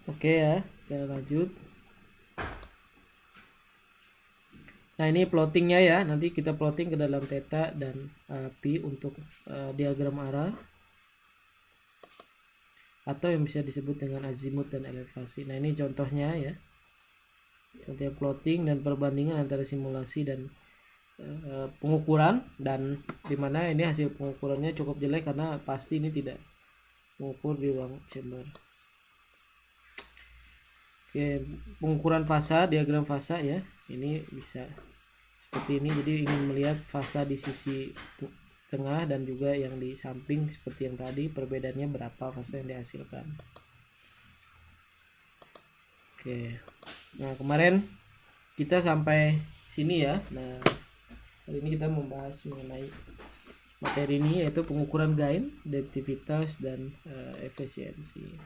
Oke ya, kita lanjut. Nah, ini plottingnya ya. Nanti kita plotting ke dalam theta dan pi untuk diagram arah, atau yang bisa disebut dengan azimut dan elevasi. Nah, ini contohnya ya. Contoh plotting dan perbandingan antara simulasi dan pengukuran, dan dimana ini hasil pengukurannya cukup jelek karena pasti ini tidak mengukur di ruang chamber. Oke, pengukuran fasa, diagram fasa ya. Ini bisa seperti ini. Jadi ingin melihat fasa di sisi tengah dan juga yang di samping seperti yang tadi, perbedaannya berapa fasa yang dihasilkan. Oke. Nah, kemarin kita sampai sini ya. Nah, hari ini kita membahas mengenai materi ini, yaitu pengukuran gain, direktivitas, dan efisiensi.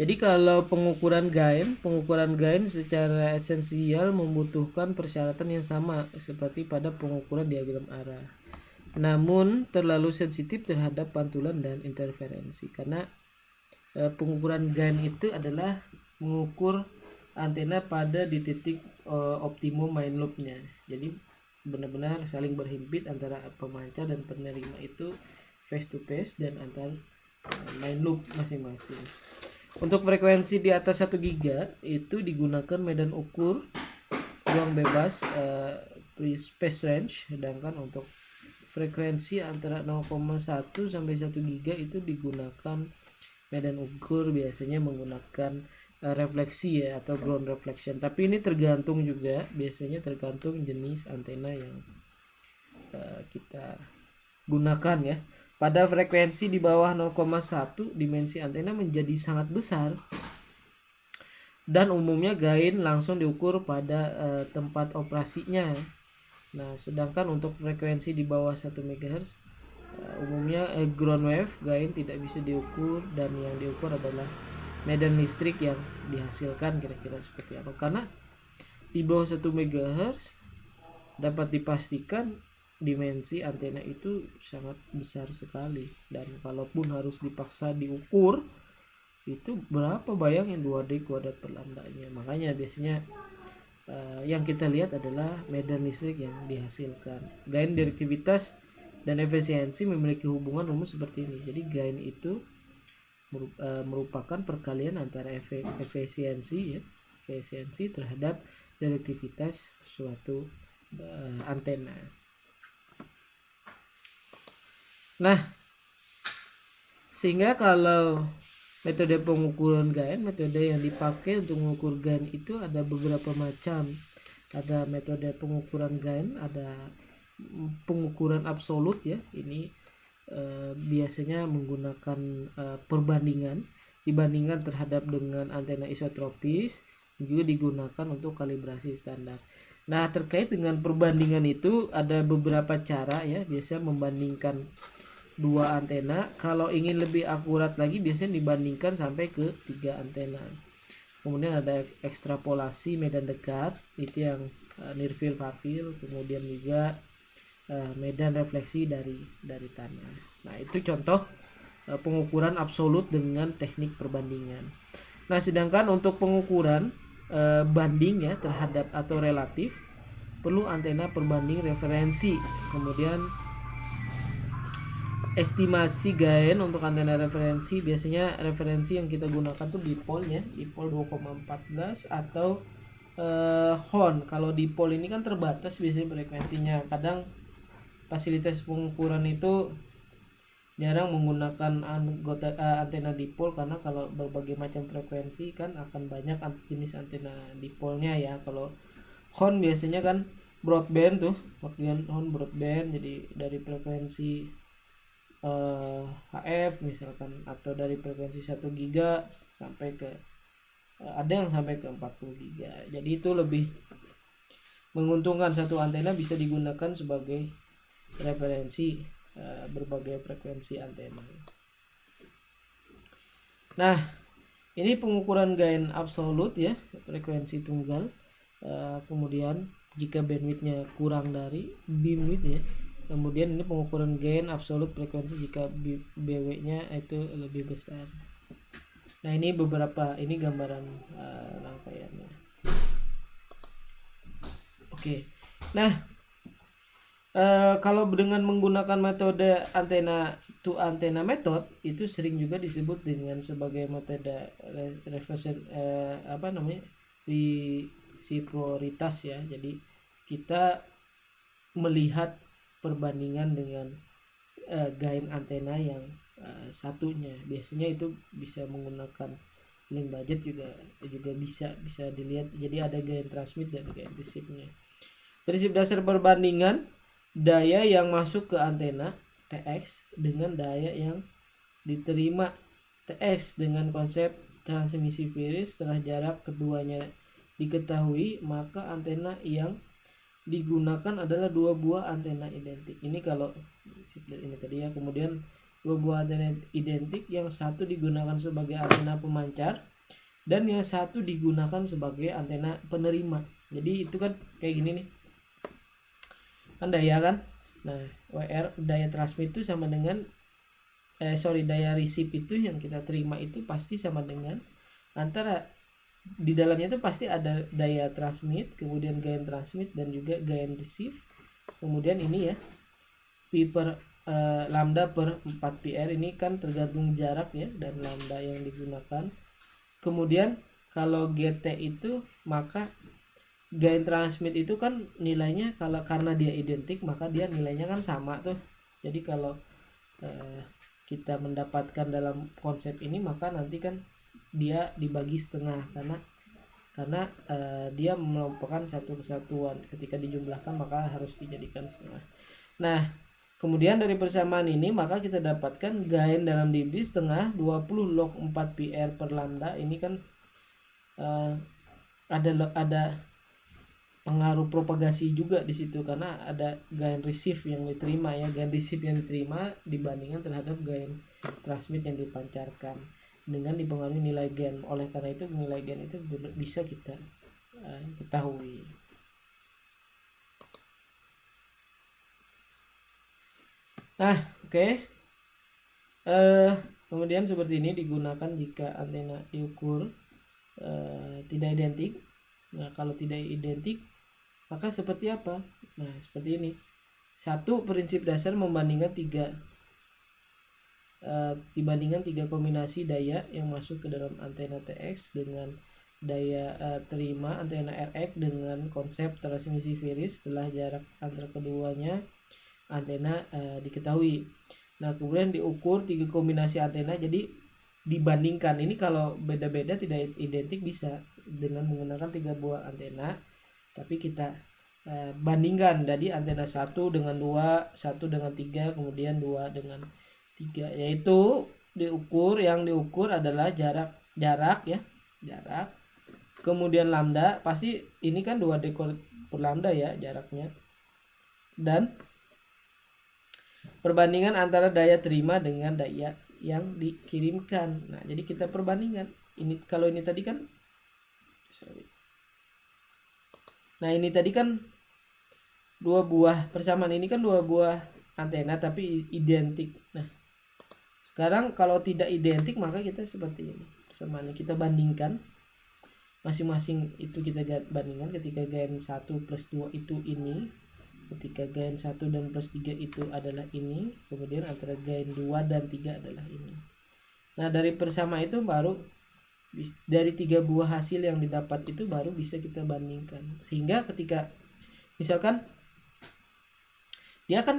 Jadi kalau pengukuran gain secara esensial membutuhkan persyaratan yang sama seperti pada pengukuran diagram arah. Namun terlalu sensitif terhadap pantulan dan interferensi, karena pengukuran gain itu adalah mengukur antena pada di titik optimum main loop-nya. Jadi benar-benar saling berhimpit antara pemancar dan penerima itu face to face dan antar main loop masing-masing. Untuk frekuensi di atas 1 giga itu digunakan medan ukur ruang bebas free space range, sedangkan untuk frekuensi antara 0,1 sampai 1 giga itu digunakan medan ukur biasanya menggunakan refleksi ya, atau ground reflection. Tapi ini tergantung juga, biasanya tergantung jenis antena yang kita gunakan ya. Pada frekuensi di bawah 0,1 dimensi antena menjadi sangat besar, dan umumnya gain langsung diukur pada tempat operasinya. Nah, sedangkan untuk frekuensi di bawah 1 MHz umumnya ground wave gain tidak bisa diukur, dan yang diukur adalah medan listrik yang dihasilkan, kira-kira seperti apa. Karena di bawah 1 MHz dapat dipastikan dimensi antena itu sangat besar sekali, dan kalaupun harus dipaksa diukur itu berapa, bayangin 2D kuadrat per lambdanya. Makanya biasanya yang kita lihat adalah medan listrik yang dihasilkan. Gain, direktivitas, dan efisiensi memiliki hubungan umum seperti ini. Jadi gain itu merupakan perkalian antara efisiensi terhadap direktivitas suatu antena. Nah, sehingga kalau metode pengukuran gain, metode yang dipakai untuk mengukur gain itu ada beberapa macam. Ada metode pengukuran gain, ada pengukuran absolut ya. Ini biasanya menggunakan perbandingan, dibandingkan terhadap dengan antena isotropis, juga digunakan untuk kalibrasi standar. Nah, terkait dengan perbandingan itu ada beberapa cara ya, biasanya membandingkan dua antena. Kalau ingin lebih akurat lagi biasanya dibandingkan sampai ke 3 antena. Kemudian ada ekstrapolasi medan dekat, itu yang near field, far field, kemudian juga medan refleksi dari tanah. Nah, itu contoh pengukuran absolut dengan teknik perbandingan. Nah, sedangkan untuk pengukuran banding ya terhadap atau relatif, perlu antena perbanding referensi. Kemudian estimasi gain untuk antena referensi, biasanya referensi yang kita gunakan tuh dipol ya, dipol 2,14 atau Hon. Kalau dipol ini kan terbatas biasanya frekuensinya. Kadang fasilitas pengukuran itu jarang menggunakan antena dipol, karena kalau berbagai macam frekuensi kan akan banyak jenis antena dipolnya ya. Kalau Hon biasanya kan broadband tuh, Hon broadband, jadi dari frekuensi HF misalkan, atau dari frekuensi 1 giga sampai ke ada yang sampai ke 40 giga. Jadi itu lebih menguntungkan, satu antena bisa digunakan sebagai referensi berbagai frekuensi antena. Nah, ini pengukuran gain absolut ya, frekuensi tunggal. Kemudian jika bandwidthnya kurang dari beamwidth ya. Kemudian ini pengukuran gain absolut frekuensi jika BW-nya itu lebih besar. Nah, ini beberapa, ini gambaran rangkaiannya. Oke. Nah, kalau dengan menggunakan metode antena to antena method itu sering juga disebut dengan sebagai metode reverse resiprositas ya. Jadi kita melihat perbandingan dengan gain antena yang satunya. Biasanya itu bisa menggunakan link budget juga bisa dilihat. Jadi ada gain transmit dan gain receive-nya. Prinsip dasar perbandingan daya yang masuk ke antena TX dengan daya yang diterima TX dengan konsep transmisi series. Setelah jarak keduanya diketahui, maka antena yang digunakan adalah dua buah antena identik. Ini kalau ini tadi ya. Kemudian dua buah antena identik, yang satu digunakan sebagai antena pemancar dan yang satu digunakan sebagai antena penerima. Jadi itu kan kayak gini nih, kan daya kan. Nah, WR daya transmit itu sama dengan daya receive itu yang kita terima itu pasti sama dengan antara di dalamnya itu pasti ada daya transmit, kemudian gain transmit dan juga gain receive. Kemudian ini ya, pi per lambda per 4 PR ini kan tergantung jarak ya dan lambda yang digunakan. Kemudian kalau GT itu maka gain transmit itu kan nilainya karena dia identik maka dia nilainya kan sama tuh. Jadi kalau kita mendapatkan dalam konsep ini maka nanti kan dia dibagi setengah karena dia merupakan satu kesatuan. Ketika dijumlahkan maka harus dijadikan setengah. Nah, kemudian dari persamaan ini maka kita dapatkan gain dalam dB setengah 20 log 4 PR per lambda. Ini kan ada pengaruh propagasi juga di situ karena ada gain receive yang diterima ya. Gain receive yang diterima dibandingkan terhadap gain transmit yang dipancarkan dengan dipengaruhi nilai gain. Oleh karena itu nilai gain itu bisa kita ketahui. Nah, oke. Kemudian seperti ini digunakan jika antena diukur tidak identik. Nah, kalau tidak identik maka seperti apa? Nah, seperti ini. Satu, prinsip dasar membandingkan tiga kombinasi daya yang masuk ke dalam antena TX dengan daya terima antena RX dengan konsep transmisi series. Setelah jarak antara keduanya antena diketahui. Nah, kemudian diukur tiga kombinasi antena. Jadi dibandingkan, ini kalau beda-beda tidak identik bisa dengan menggunakan tiga buah antena, tapi kita bandingkan. Jadi antena 1 dengan 2, 1 dengan 3, kemudian 2 dengan 3, yaitu yang diukur adalah jarak ya, jarak. Kemudian lambda, pasti ini kan 2 dekor per lambda ya jaraknya. Dan perbandingan antara daya terima dengan daya yang dikirimkan. Nah, jadi kita perbandingan. Ini kalau ini tadi kan Nah, ini tadi kan dua buah persamaan, ini kan dua buah antena tapi identik. Nah, sekarang kalau tidak identik maka kita seperti ini. Persamaan kita bandingkan masing-masing itu kita bandingkan. Ketika gain 1 plus 2 itu ini, ketika gain 1 dan plus 3 itu adalah ini, kemudian antara gain 2 dan 3 adalah ini. Nah, dari persama itu baru dari tiga buah hasil yang didapat itu baru bisa kita bandingkan. Sehingga ketika misalkan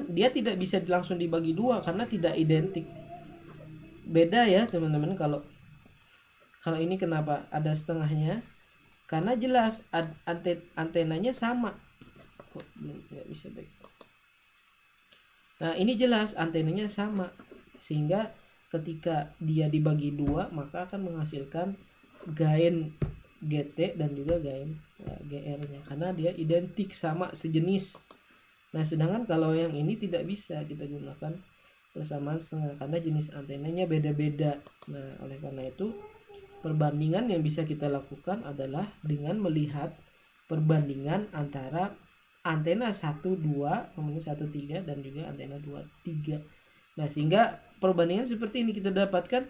dia tidak bisa langsung dibagi dua karena tidak identik. Beda ya teman-teman, kalau ini kenapa ada setengahnya? Karena jelas antenanya sama. Kok nggak bisa baik. Nah, ini jelas antenanya sama, sehingga ketika dia dibagi dua maka akan menghasilkan gain GT dan juga gain GR-nya karena dia identik, sama, sejenis. Nah, sedangkan kalau yang ini tidak bisa kita gunakan persamaan setengah karena jenis antenanya beda-beda. Nah, oleh karena itu perbandingan yang bisa kita lakukan adalah dengan melihat perbandingan antara antena 1 2, kemudian 1 3 dan juga antena 2 3. Nah, sehingga perbandingan seperti ini kita dapatkan